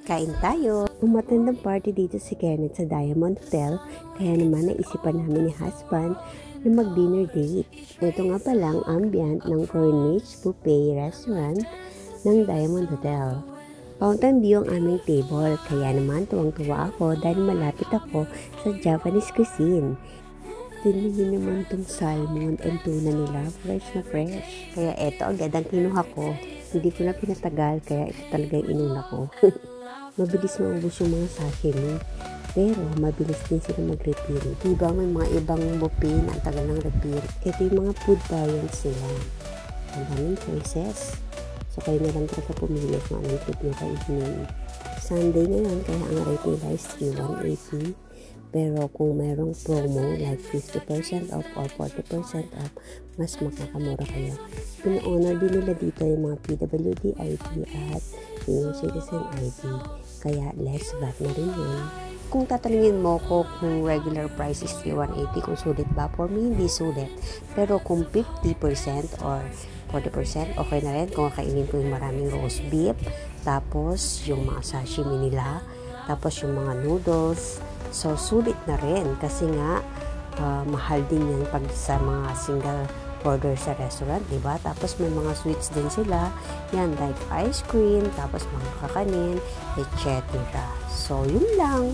Kain tayo! Umattend ng party dito si Kenneth sa Diamond Hotel, kaya naman naisipan namin ni husband na mag-dinner date. Ito nga palang ambient ng Corniche Buffet Restaurant ng Diamond Hotel. Fountain view ang aming table, kaya naman tuwang-tuwa ako dahil malapit ako sa Japanese cuisine. Tingnan naman itong salmon and tuna nila, fresh na fresh. Kaya eto agad ang kinuha ko. Hindi ko na pinatagal, kaya ito talaga yung inuna ko. Mabilis maubos yung mga sashimi, pero mabilis din sila mag-refill. Diba may mga ibang buffet na ang tagal ng refill. Ito yung mga food variants nila. Ang daming choices. So kayo na lang talaga pumili kung anong trip nyo kainin. Sunday ngayon, kaya ang rate nila is 180. Pero kung mayroong promo like 50% off or 40% off, mas makakamura kayo. Pina-honor din nila dito yung mga PWD ID at Senior Citizen ID. Kaya less VAT na rin yun. Kung tatanungin mo ko kung regular price is 180, kung sulit ba? For me, hindi sulit. Pero kung 50% or 40%, okay na rin kung kainin ko yung maraming roast beef, tapos yung mga sashimi nila, tapos yung mga noodles. So, sulit na rin kasi nga mahal din yan pag sa mga single order sa restaurant, diba? Tapos may mga sweets din sila, yan like ice cream, tapos mga kakanin, etc. So, yun lang.